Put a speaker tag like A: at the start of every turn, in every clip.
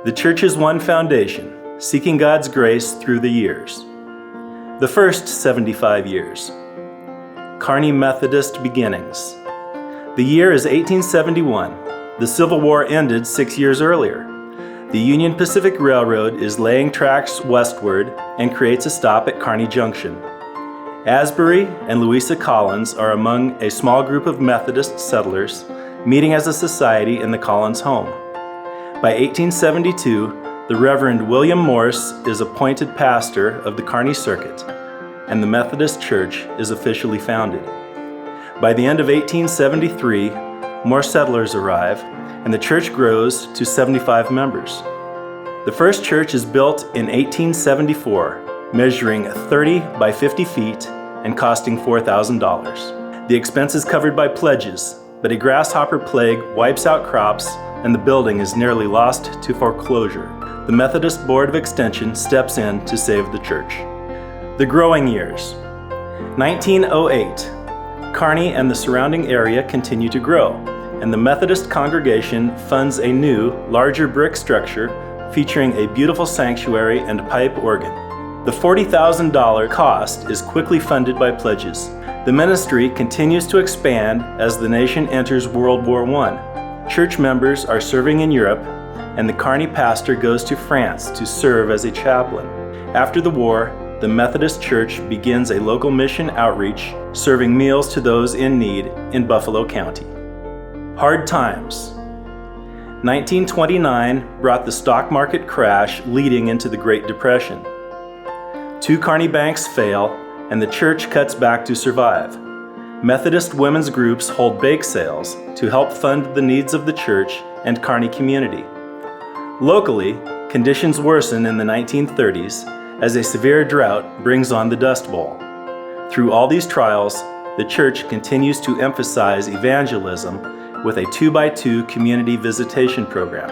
A: The church's one foundation, seeking God's grace through the years. The first 75 years. Kearney Methodist beginnings. The year is 1871. The Civil War ended 6 years earlier. The Union Pacific Railroad is laying tracks westward and creates a stop at Kearney Junction. Asbury and Louisa Collins are among a small group of Methodist settlers meeting as a society in the Collins home. By 1872, the Reverend William Morse is appointed pastor of the Kearney Circuit, and the Methodist Church is officially founded. By the end of 1873, more settlers arrive, and the church grows to 75 members. The first church is built in 1874, measuring 30 by 50 feet and costing $4,000. The expense is covered by pledges, but a grasshopper plague wipes out crops and the building is nearly lost to foreclosure. The Methodist Board of Extension steps in to save the church. The growing years. 1908. Kearney and the surrounding area continue to grow, and the Methodist congregation funds a new, larger brick structure featuring a beautiful sanctuary and pipe organ. The $40,000 cost is quickly funded by pledges. The ministry continues to expand as the nation enters World War I. Church members are serving in Europe, and the Kearney pastor goes to France to serve as a chaplain. After the war, the Methodist Church begins a local mission outreach, serving meals to those in need in Buffalo County. Hard times. 1929 brought the stock market crash leading into the Great Depression. 2 Kearney banks fail, and the church cuts back to survive. Methodist women's groups hold bake sales to help fund the needs of the church and Kearney community. Locally, conditions worsen in the 1930s as a severe drought brings on the Dust Bowl. Through all these trials, the church continues to emphasize evangelism with a 2x2 community visitation program.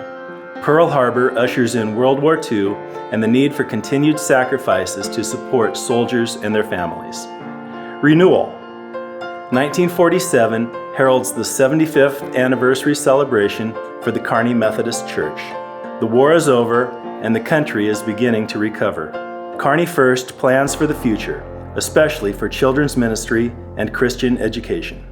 A: Pearl Harbor ushers in World War II and the need for continued sacrifices to support soldiers and their families. Renewal. 1947 heralds the 75th anniversary celebration for the Kearney Methodist Church. The war is over and the country is beginning to recover. Kearney First plans for the future, especially for children's ministry and Christian education.